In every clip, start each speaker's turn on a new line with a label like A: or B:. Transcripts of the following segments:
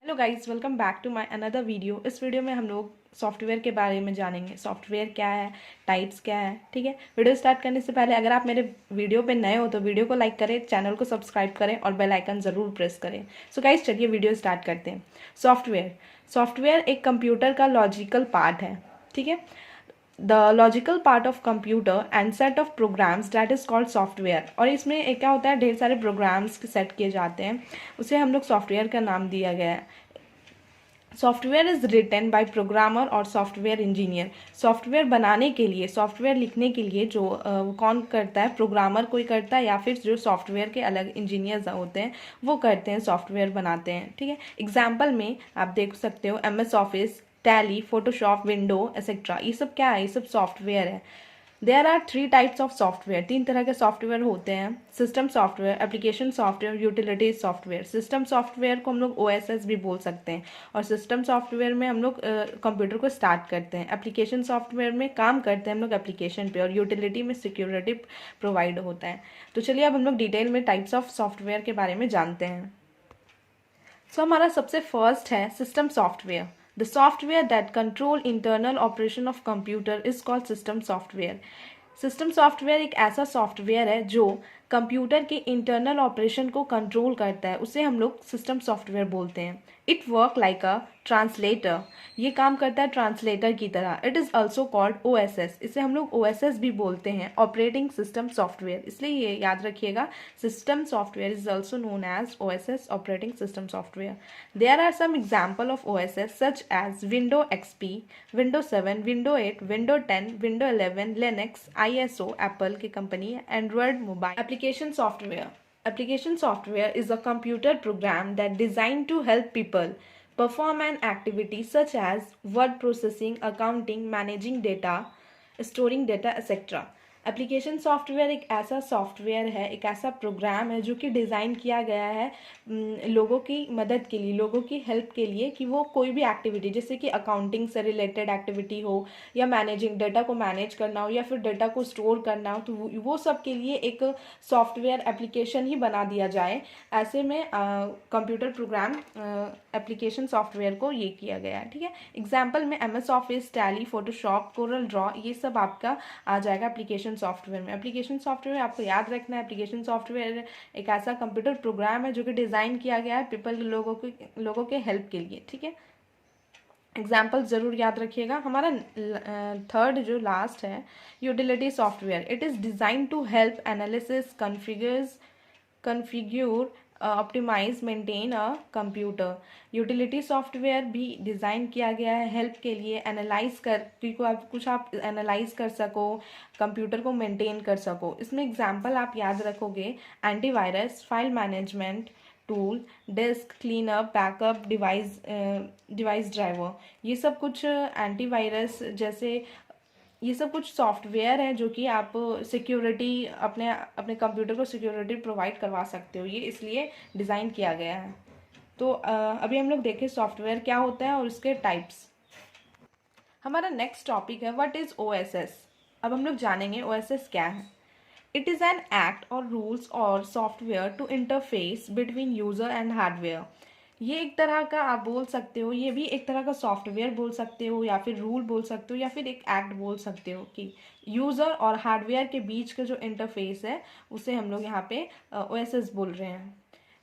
A: Hello guys, welcome back to my another video. इस video में हम लोग सॉफ्टवेयर के बारे में जानेंगे। सॉफ्टवेयर क्या है, टाइप्स क्या है। ठीक है, वीडियो स्टार्ट करने से पहले अगर आप मेरे वीडियो पे नए हो तो वीडियो को लाइक करें, चैनल को सब्सक्राइब करें और बेल आइकन ज़रूर प्रेस करें। सो गाइस चलिए वीडियो स्टार्ट करते हैं। सॉफ्टवेयर सॉफ्टवेयर एक कंप्यूटर का लॉजिकल पार्ट है। ठीक है, the logical part of computer and set of programs that is called software. और इसमें एक क्या होता है, ढेर सारे प्रोग्राम्स सेट किए जाते हैं, उसे हम लोग सॉफ्टवेयर का नाम दिया गया है। Software is written by programmer और सॉफ्टवेयर इंजीनियर। सॉफ्टवेयर बनाने के लिए, सॉफ्टवेयर लिखने के लिए जो कौन करता है, प्रोग्रामर कोई करता है या फिर जो सॉफ्टवेयर के अलग इंजीनियर्स होते हैं वो करते हैं, सॉफ्टवेयर बनाते हैं। ठीक है, एग्जाम्पल में आप देख सकते हो MS Office, Tally, Photoshop, window etcetera. ये सब क्या है, ये सब सॉफ्टवेयर है। There are 3 types of software. 3 तरह के सॉफ्टवेयर होते हैं। System software, application software, utility software. System software को हम लोग OSS भी बोल सकते हैं। और सिस्टम सॉफ्टवेयर में हम लोग कंप्यूटर को स्टार्ट करते हैं। एप्लीकेशन सॉफ्टवेयर में काम करते हैं हम लोग एप्लीकेशन पे, और यूटिलिटी में सिक्योरिटी प्रोवाइड होता है। तो चलिए अब हम लोग डिटेल में टाइप्स ऑफ सॉफ्टवेयर के बारे में जानते हैं। सो हमारा सबसे फर्स्ट है system software. The software that control internal operation of computer is called system software. System software एक ऐसा सॉफ्टवेयर है जो कंप्यूटर के इंटरनल ऑपरेशन को कंट्रोल करता है, उसे हम लोग सिस्टम सॉफ्टवेयर बोलते हैं। It work like a translator. ये काम करता है ट्रांसलेटर की तरह। It is also called OSS। इसे हम लोग OSS भी बोलते हैं, ऑपरेटिंग सिस्टम सॉफ्टवेयर। इसलिए ये याद रखिएगा, system software is also known as OSS, operating system software. There are some example of OSS such as window XP, window 7, window 8, window 10, window 11, Linux, ISO, Apple की company है, Android mobile. Application software Application software is a computer program that designed to help people perform an activity such as word processing, accounting, managing data, storing data, etc. Application software एक ऐसा software है, एक ऐसा programme है जो कि design किया गया है लोगों की मदद के लिए, लोगों की हेल्प के लिए, कि वो कोई भी एक्टिविटी जैसे कि अकाउंटिंग से रिलेटेड एक्टिविटी हो, या मैनेजिंग, डेटा को मैनेज करना हो, या फिर डेटा को स्टोर करना हो, तो वो सब के लिए एक सॉफ्टवेयर एप्लीकेशन ही बना दिया जाए। ऐसे में कंप्यूटर प्रोग्राम एप्लीकेशन सॉफ्टवेयर को ये किया गया है। ठीक है, एग्जाम्पल में MS Office, Tally, Photoshop, Corel Draw, ये सब आपका आ जाएगा एप्लीकेशन सॉफ्टवेयर में। एप्लीकेशन सॉफ्टवेयर आपको याद रखना है, एप्लीकेशन सॉफ्टवेयर एक ऐसा कंप्यूटर प्रोग्राम है जो कि डिज़ाइन किया गया है पीपल, लोगों के हेल्प के लिए। ठीक है, एग्जाम्पल ज़रूर याद रखिएगा। हमारा थर्ड जो लास्ट है, utility software. It is design to help analysis, configure, optimise, maintain a computer. Utility software भी डिज़ाइन किया गया है हेल्प के लिए, एनालाइज कर, कुछ आप एनालाइज कर सको, कंप्यूटर को मेंटेन कर सको। इसमें एग्जाम्पल आप याद रखोगे, antivirus, file management tool, disc cleanup, backup, device driver. ये सब कुछ एंटीवायरस जैसे, ये सब कुछ सॉफ्टवेयर है जो कि आप सिक्योरिटी, अपने अपने कंप्यूटर को सिक्योरिटी प्रोवाइड करवा सकते हो। ये इसलिए डिज़ाइन किया गया है। तो अभी हम लोग देखें सॉफ्टवेयर क्या होता है और उसके टाइप्स। हमारा नेक्स्ट टॉपिक है व्हाट इज़ OSS। अब हम लोग जानेंगे OSS क्या है। इट इज़ एन एक्ट और रूल्स और software to interface between user and hardware. ये एक तरह का आप बोल सकते हो, ये भी एक तरह का सॉफ्टवेयर बोल सकते हो, या फिर रूल बोल सकते हो, या फिर एक एक्ट बोल सकते हो, कि यूज़र और हार्डवेयर के बीच का जो इंटरफेस है उसे हम लोग यहाँ पे OSS बोल रहे हैं।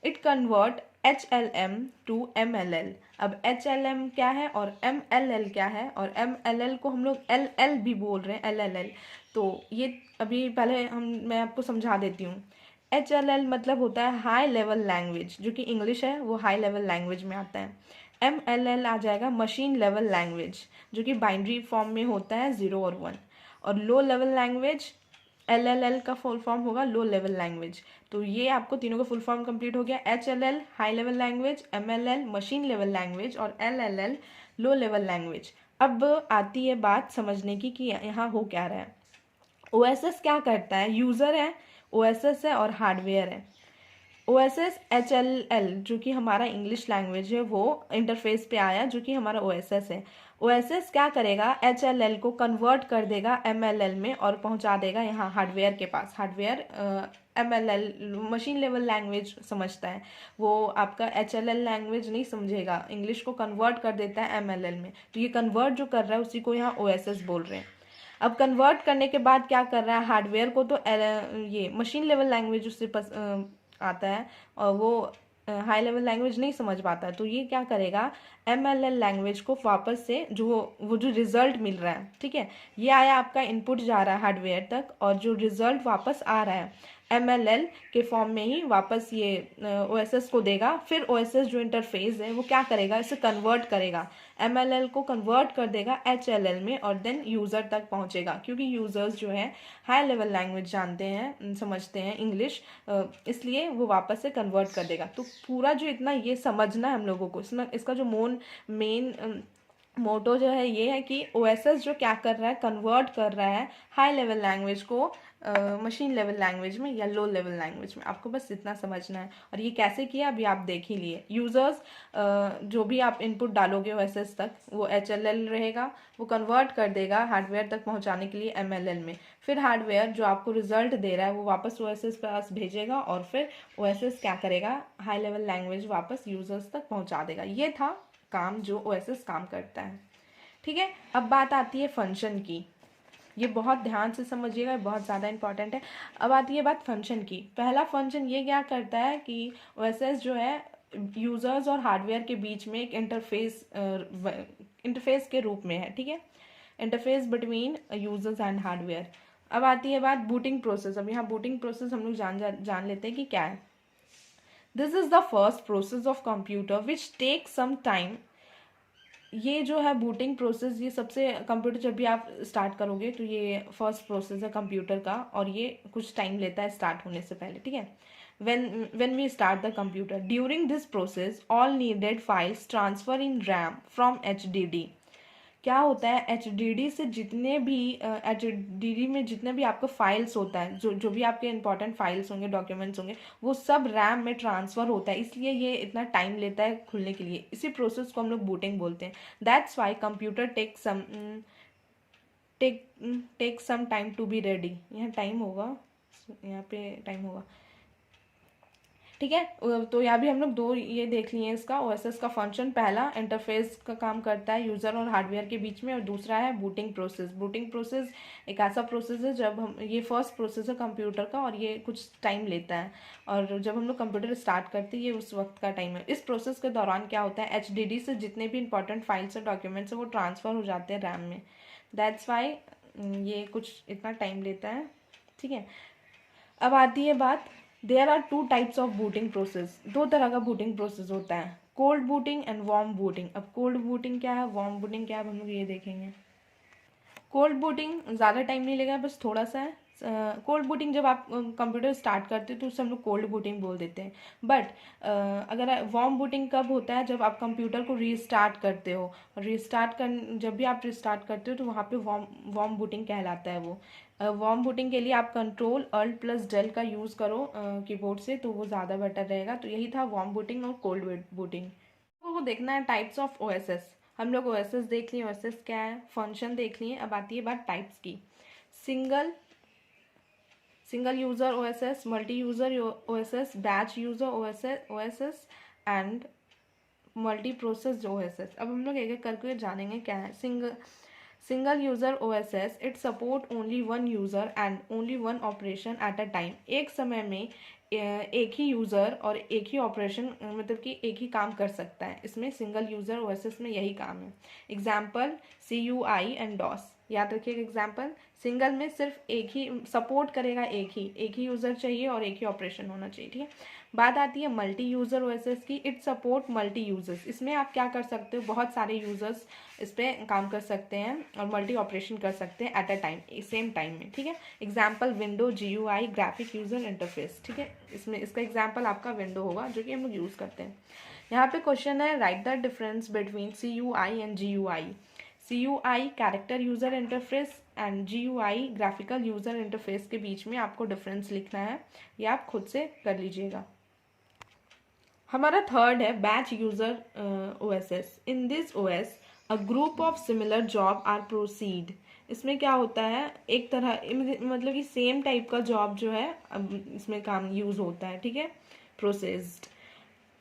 A: It convert HLM to MLL। अब HLM क्या है और MLL क्या है, और MLL को हम लोग LL भी बोल रहे हैं, LLL। तो ये अभी पहले मैं आपको समझा देती हूँ। HLL मतलब होता है हाई लेवल लैंग्वेज, जो कि इंग्लिश है वो हाई लेवल लैंग्वेज में आता है। MLL आ जाएगा मशीन लेवल लैंग्वेज, जो कि बाइनरी फॉर्म में होता है 0 और 1। और लो लेवल लैंग्वेज, LLL का फुल फॉर्म होगा लो लेवल लैंग्वेज। तो ये आपको तीनों का फुल फॉर्म कंप्लीट हो गया। HLL high level language, MLL machine level language, और LLL लो लेवल लैंग्वेज। अब आती है बात समझने की कि यहाँ हो क्या रहा है। OSS क्या करता है, यूज़र है, OSS है, और हार्डवेयर है। OSS HLL जो कि हमारा इंग्लिश लैंग्वेज है वो इंटरफेस पे आया, जो कि हमारा OSS है। OSS क्या करेगा, HLL को कन्वर्ट कर देगा MLL में और पहुंचा देगा यहाँ हार्डवेयर के पास। Hardware MLL machine level language समझता है, वो आपका HLL लैंग्वेज नहीं समझेगा, इंग्लिश को कन्वर्ट कर देता है MLL में। तो ये कन्वर्ट जो कर रहा है उसी को यहाँ OSS बोल रहे हैं। अब कन्वर्ट करने के बाद क्या कर रहा है, हार्डवेयर को तो ये मशीन लेवल लैंग्वेज उससे आता है और वो हाई लेवल लैंग्वेज नहीं समझ पाता है, तो ये क्या करेगा, MLL लैंग्वेज को वापस से वो जो रिजल्ट मिल रहा है, ठीक है, ये आया आपका इनपुट जा रहा है हार्डवेयर तक, और जो रिजल्ट वापस आ रहा है MLL के फॉर्म में ही वापस ये OSS को देगा। फिर OSS जो इंटरफेस है वो क्या करेगा, इसे कन्वर्ट करेगा, MLL को कन्वर्ट कर देगा HLL में, और देन यूज़र तक पहुंचेगा, क्योंकि यूज़र्स जो है हाई लेवल लैंग्वेज जानते हैं, समझते हैं इंग्लिश, इसलिए वो वापस से कन्वर्ट कर देगा। तो पूरा जो इतना ये समझना है हम लोगों को, इसमें इसका जो मेन मोटो जो है ये है कि OSS जो क्या कर रहा है, कन्वर्ट कर रहा है हाई लेवल लैंग्वेज को मशीन लेवल लैंग्वेज में या लो लेवल लैंग्वेज में। आपको बस इतना समझना है, और ये कैसे किया अभी आप देख ही लिए। यूज़र्स जो भी आप इनपुट डालोगे OSS तक, वो HLL रहेगा, वो कन्वर्ट कर देगा हार्डवेयर तक पहुंचाने के लिए MLL में। फिर हार्डवेयर जो आपको रिजल्ट दे रहा है वो वापस OSS पास भेजेगा, और फिर OSS क्या करेगा, हाई लेवल लैंग्वेज वापस यूज़र्स तक पहुँचा देगा। ये था काम जो OSS काम करता है, ठीक है। अब बात आती है फंक्शन की, ये बहुत ध्यान से समझिएगा, बहुत ज़्यादा इंपॉर्टेंट है। अब आती है बात फंक्शन की। पहला फंक्शन ये क्या करता है कि OSS जो है यूज़र्स और हार्डवेयर के बीच में एक इंटरफेस के रूप में है, ठीक है, interface between users and hardware. अब आती है बात बूटिंग प्रोसेस। अब यहाँ बूटिंग प्रोसेस हम लोग जान लेते हैं कि क्या है। This is the first process of computer which take some time. ये जो है बूटिंग प्रोसेस, ये सबसे कंप्यूटर जब भी आप स्टार्ट करोगे तो ये फर्स्ट प्रोसेस है कंप्यूटर का, और ये कुछ टाइम लेता है स्टार्ट होने से पहले, ठीक है। when we start the computer, during this process all needed files transfer in RAM from HDD। क्या होता है, HDD से जितने भी HDD में जितने भी आपका फाइल्स होता है, जो भी आपके इंपॉर्टेंट फाइल्स होंगे, डॉक्यूमेंट्स होंगे, वो सब रैम में ट्रांसफ़र होता है, इसलिए ये इतना टाइम लेता है खुलने के लिए। इसी प्रोसेस को हम लोग बूटिंग बोलते हैं। That's why computer take some time to be ready. यहाँ टाइम होगा, यहाँ पे टाइम होगा, ठीक है। तो यहाँ भी हम लोग दो ये देख लिए इसका OSS का फंक्शन। पहला इंटरफेस का काम करता है यूज़र और हार्डवेयर के बीच में, और दूसरा है बूटिंग प्रोसेस। बूटिंग प्रोसेस एक ऐसा प्रोसेस है जब हम, ये फर्स्ट प्रोसेस है कंप्यूटर का, और ये कुछ टाइम लेता है, और जब हम लोग कंप्यूटर स्टार्ट करते हैं ये उस वक्त का टाइम है। इस प्रोसेस के दौरान क्या होता है, HDD से जितने भी इंपॉर्टेंट फाइल्स और डॉक्यूमेंट्स हैं वो ट्रांसफ़र हो जाते हैं रैम में। दैट्स वाई ये कुछ इतना टाइम लेता है, ठीक है। अब आती है बात, there are two types of booting process. दो तरह का बूटिंग प्रोसेस होता है, cold booting and warm booting. अब कोल्ड बूटिंग क्या है, वार्म बूटिंग क्या है, हम लोग ये देखेंगे। कोल्ड बूटिंग ज़्यादा टाइम नहीं लेगा, बस थोड़ा सा है। कोल्ड बूटिंग जब आप कंप्यूटर स्टार्ट करते हो तो उससे हम लोग कोल्ड बूटिंग बोल देते हैं। बट अगर वार्म बूटिंग कब होता है, जब आप कंप्यूटर को रीस्टार्ट करते हो। जब भी आप रिस्टार्ट करते हो तो वहाँ पे वार्म बूटिंग कहलाता है वो। वार्म बूटिंग के लिए आप Ctrl+Alt+Del का यूज़ करो कीबोर्ड से, तो वो ज़्यादा बेटर रहेगा। तो यही था वार्म बूटिंग और कोल्ड बूटिंग। वो देखना है टाइप्स ऑफ OSS। हम लोग OSS देख लिए, OSS क्या है, फंक्शन देख लिए। अब आती है बात टाइप्स की। Single user OSS, multi user OSS, batch user OSS and multi process OSS। अब हम लोग एक एक करके जानेंगे क्या है। Single user OSS, it support only one user and only one operation at a time. एक समय में एक ही यूज़र और एक ही ऑपरेशन, मतलब कि एक ही काम कर सकता है। इसमें सिंगल यूज़र OSS में यही काम है। Example CUI and DOS। याद रखिएगा एग्जाम्पल। सिंगल में सिर्फ एक ही सपोर्ट करेगा, एक ही यूज़र चाहिए और एक ही ऑपरेशन होना चाहिए, ठीक है। बात आती है मल्टी यूज़र OSS की। It support multi users. इसमें आप क्या कर सकते हो, बहुत सारे यूज़र्स इस पर काम कर सकते हैं और मल्टी ऑपरेशन कर सकते हैं at a time, same time में, ठीक है। Example window GUI graphic user interface, ठीक है। इसमें इसका एग्जाम्पल आपका विंडो होगा जो कि हम लोग यूज़ करते हैं। यहाँ पे क्वेश्चन है, right the difference between CUI and GUI। CUI character user interface and GUI graphical user interface के बीच में आपको डिफरेंस लिखना है, या आप खुद से कर लीजिएगा। हमारा थर्ड है batch user OSS। In this OS a group of similar job are proceed इसमें क्या होता है, एक तरह मतलब कि सेम टाइप का जॉब जो है अब इसमें काम यूज़ होता है, ठीक है, प्रोसेस्ड।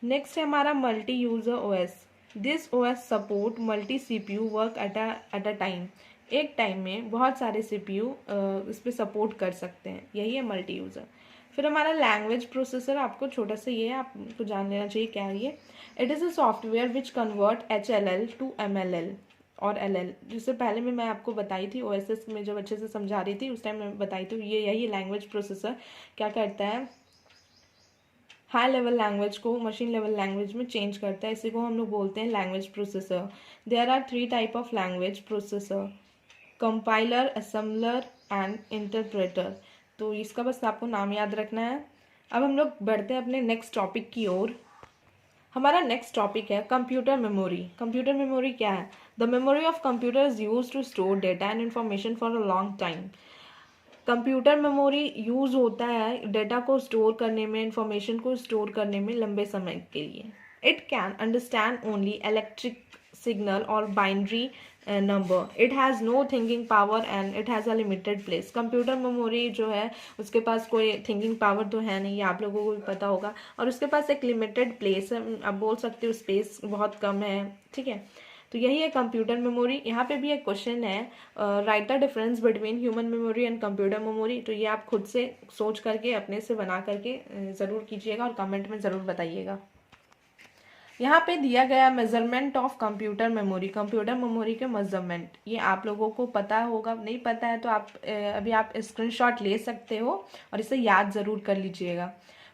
A: नेक्स्ट है हमारा multi user OS. This OS support multi CPU work at a time. एक टाइम में बहुत सारे सीपीयू इस पर सपोर्ट कर सकते हैं, यही है मल्टी यूज़र। फिर हमारा लैंग्वेज प्रोसेसर, आपको छोटा सा ये है, आपको जान लेना चाहिए क्या है ये। It is a software which convert HLL to MLL और LL। जिससे पहले में मैं आपको बताई थी OSS में जब अच्छे से समझा रही थी उस टाइम मैं बताई थी, ये यही लैंग्वेज प्रोसेसर क्या करता है, हाई लेवल लैंग्वेज को मशीन लेवल लैंग्वेज में चेंज करता है। इसी को हम लोग बोलते हैं language processor. There are 3 type of language processor, compiler, assembler and interpreter. तो इसका बस आपको नाम याद रखना है। अब हम लोग बढ़ते हैं अपने नेक्स्ट टॉपिक की ओर। हमारा नेक्स्ट टॉपिक है कंप्यूटर मेमोरी। कंप्यूटर मेमोरी क्या है? The memory of computer is use to store data and information for a long time. Computer memory use होता है डेटा को स्टोर करने में, इंफॉर्मेशन को स्टोर करने में लंबे समय के लिए। It can understand only electric signal और binary number. It has no thinking power and it has a limited place. Computer memory जो है उसके पास कोई थिंकिंग पावर तो है नहीं, ये आप लोगों को भी पता होगा, और उसके पास एक लिमिटेड प्लेस है, आप बोल सकते हो स्पेस बहुत कम है, ठीक है। तो यही है कंप्यूटर मेमोरी। यहाँ पे भी एक क्वेश्चन है, right the difference between human memory and computer memory. तो ये आप खुद से सोच करके अपने से बना करके ज़रूर कीजिएगा और कमेंट में ज़रूर बताइएगा। यहाँ पे दिया गया measurement of computer memory, computer memory के मेजरमेंट, ये आप लोगों को पता होगा, नहीं पता है तो आप अभी आप स्क्रीनशॉट ले सकते हो और इसे याद ज़रूर कर लीजिएगा।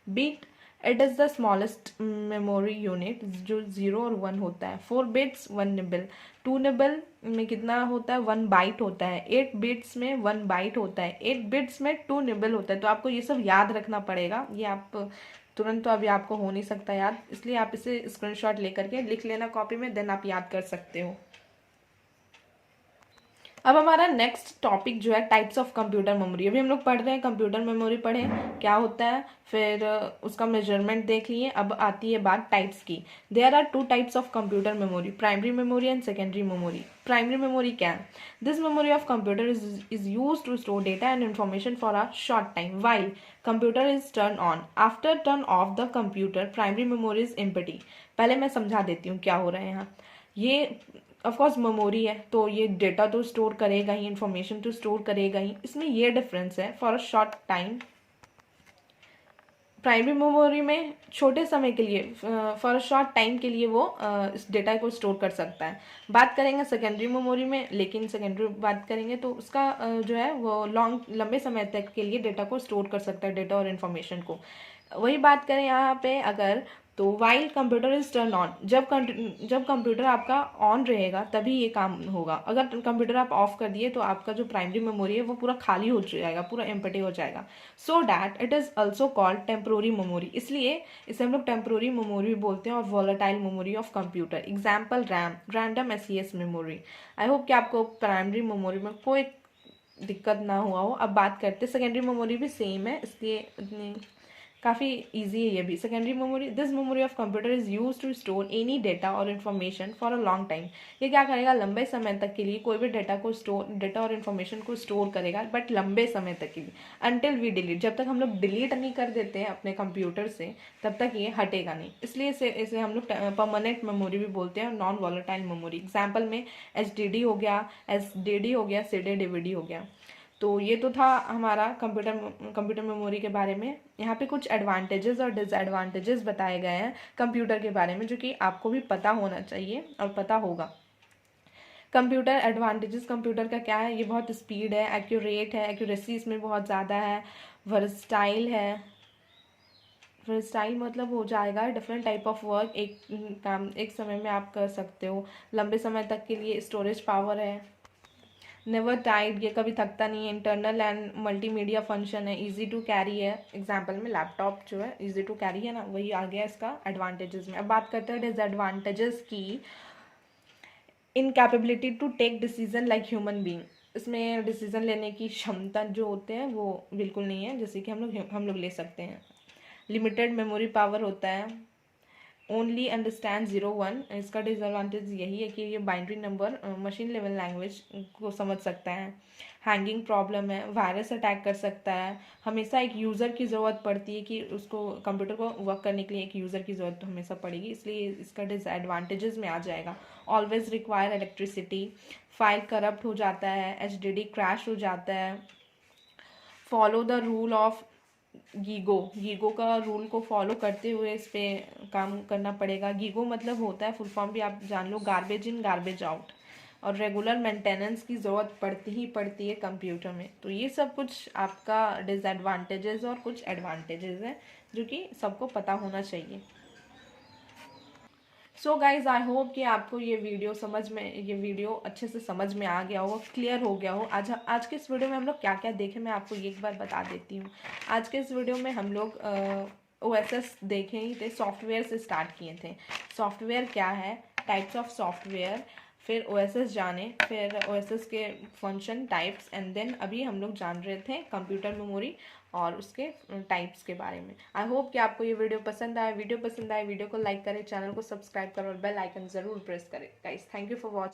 A: Bit, it is the smallest memory unit, जो 0 और 1 होता है। 4 बिट्स 1 निबल। 2 निबल में कितना होता है? 1 बाइट होता है। 8 बिट्स में 1 बाइट होता है। 8 बिट्स में 2 निबल होता है। तो आपको ये सब याद रखना पड़ेगा, ये आप तुरंत तो अभी आपको हो नहीं सकता याद, इसलिए आप इसे स्क्रीनशॉट लेकर के लिख लेना कॉपी में, देन आप याद कर सकते हो। अब हमारा नेक्स्ट टॉपिक जो है टाइप्स ऑफ कंप्यूटर मेमोरी। अभी हम लोग पढ़ रहे हैं कंप्यूटर मेमोरी, पढ़े क्या होता है, फिर उसका मेजरमेंट देख लिए। अब आती है बात टाइप्स की। There are 2 types of computer memory, primary memory and secondary memory. Primary memory क्या है? This memory of computer is use to store data and information for a short time while computer is turn on. After turn off the computer primary memory is empty. पहले मैं समझा देती हूँ क्या हो रहा है यहाँ। ये ऑफकोर्स मेमोरी है तो ये डेटा तो स्टोर करेगा ही, इंफॉर्मेशन तो स्टोर करेगा ही, इसमें ये डिफरेंस है। For a short time, primary memory में छोटे समय के लिए, फॉर अ शॉर्ट टाइम के लिए वो इस डेटा को स्टोर कर सकता है। बात करेंगे सेकेंडरी मेमोरी में, लेकिन सेकेंडरी बात करेंगे तो उसका जो है वो लंबे समय तक के लिए डेटा को स्टोर कर सकता है, डेटा और इन्फॉर्मेशन को। वही बात करें यहाँ पे अगर, तो while computer is turn on, जब कंप्यूटर आपका ऑन रहेगा तभी ये काम होगा। अगर कंप्यूटर आप ऑफ कर दिए तो आपका जो प्राइमरी मेमोरी है वो पूरा खाली हो जाएगा, पूरा एम्प्टी हो जाएगा। So that it is also called temporary memory, इसलिए इसे हम लोग टेम्प्रोरी मेमोरी भी बोलते हैं, और volatile memory of computer. Example RAM, random SES memory. I hope कि आपको प्राइमरी मेमोरी में कोई दिक्कत ना हुआ हो। अब बात करते हैं सेकेंडरी मेमोरी, भी सेम है, इसलिए इतनी काफ़ी इजी है ये भी। Secondary memory, this memory of computer is use to store any data और information for a long time. ये क्या करेगा? लंबे समय तक के लिए कोई भी डेटा और इन्फॉर्मेशन को स्टोर करेगा, बट लंबे समय तक के लिए, अनटिल वी डिलीट, जब तक हम लोग डिलीट नहीं कर देते हैं अपने कंप्यूटर से तब तक ये हटेगा नहीं। इसलिए इसे हम लोग परमानेंट मेमोरी भी बोलते हैं, नॉन वॉलेटाइल मेमोरी। एग्जाम्पल में HDD हो गया, SDD हो गया, CD/DVD हो गया। तो ये तो था हमारा कंप्यूटर मेमोरी के बारे में। यहाँ पे कुछ एडवांटेजेस और डिसएडवांटेजेस बताए गए हैं कंप्यूटर के बारे में, जो कि आपको भी पता होना चाहिए और पता होगा। कंप्यूटर एडवांटेजेस कंप्यूटर का क्या है? ये बहुत स्पीड है, एक्यूरेट है, एक्यूरेसी इसमें बहुत ज़्यादा है, वर्सटाइल है। वर्सटाइल मतलब हो जाएगा डिफरेंट टाइप ऑफ वर्क एक काम एक समय में आप कर सकते हो, लंबे समय तक के लिए स्टोरेज पावर है। नेवर टाइड, ये कभी थकता नहीं है। इंटरनल एंड मल्टीमीडिया फंक्शन है, इजी टू कैरी है। एग्जाम्पल में लैपटॉप जो है इजी टू कैरी है ना, वही आ गया इसका एडवांटेजेस में। अब बात करते हैं डिसएडवांटेजेस की। Incapability to take decision like human being, इसमें डिसीजन लेने की क्षमता जो होते हैं वो बिल्कुल नहीं है, जैसे कि हम लोग ले सकते हैं। लिमिटेड मेमोरी पावर होता है। Only understand 01। इसका डिसएडवांटेज यही है कि ये binary number machine level language को समझ सकता है। हैंगिंग प्रॉब्लम है, वायरस अटैक कर सकता है, हमेशा एक यूज़र की ज़रूरत पड़ती है कि उसको कंप्यूटर को वर्क करने के लिए एक यूज़र की ज़रूरत तो हमेशा पड़ेगी, इसलिए इसका डिसएडवांटेजेस में आ जाएगा। Always require electricity, file corrupt हो जाता है, HDD क्रैश हो जाता है। Follow the rule of GIGO का रूल को फॉलो करते हुए इस पर काम करना पड़ेगा। गीगो मतलब होता है, फुल फॉर्म भी आप जान लो, गार्बेज इन गार्बेज आउट। और रेगुलर मेंटेनेंस की ज़रूरत पड़ती ही पड़ती है कंप्यूटर में। तो ये सब कुछ आपका डिसएडवांटेजेस और कुछ एडवांटेजेस हैं जो कि सबको पता होना चाहिए। सो गाइज आई होप कि आपको ये वीडियो अच्छे से समझ में आ गया हो, क्लियर हो गया हो। आज के इस वीडियो में हम लोग क्या क्या देखें मैं आपको एक बार बता देती हूँ। आज के इस वीडियो में हम लोग OSS देखे ही थे, सॉफ्टवेयर से स्टार्ट किए थे। सॉफ्टवेयर क्या है, टाइप्स ऑफ सॉफ्टवेयर, फिर OSS जाने, फिर OSS के फंक्शन टाइप्स, एंड देन अभी हम लोग जान रहे थे कंप्यूटर मेमोरी और उसके टाइप्स के बारे में। आई होप कि आपको ये वीडियो पसंद आए। वीडियो को लाइक करें, चैनल को सब्सक्राइब करें और बेल आइकन ज़रूर प्रेस करें। Guys thank you for watching.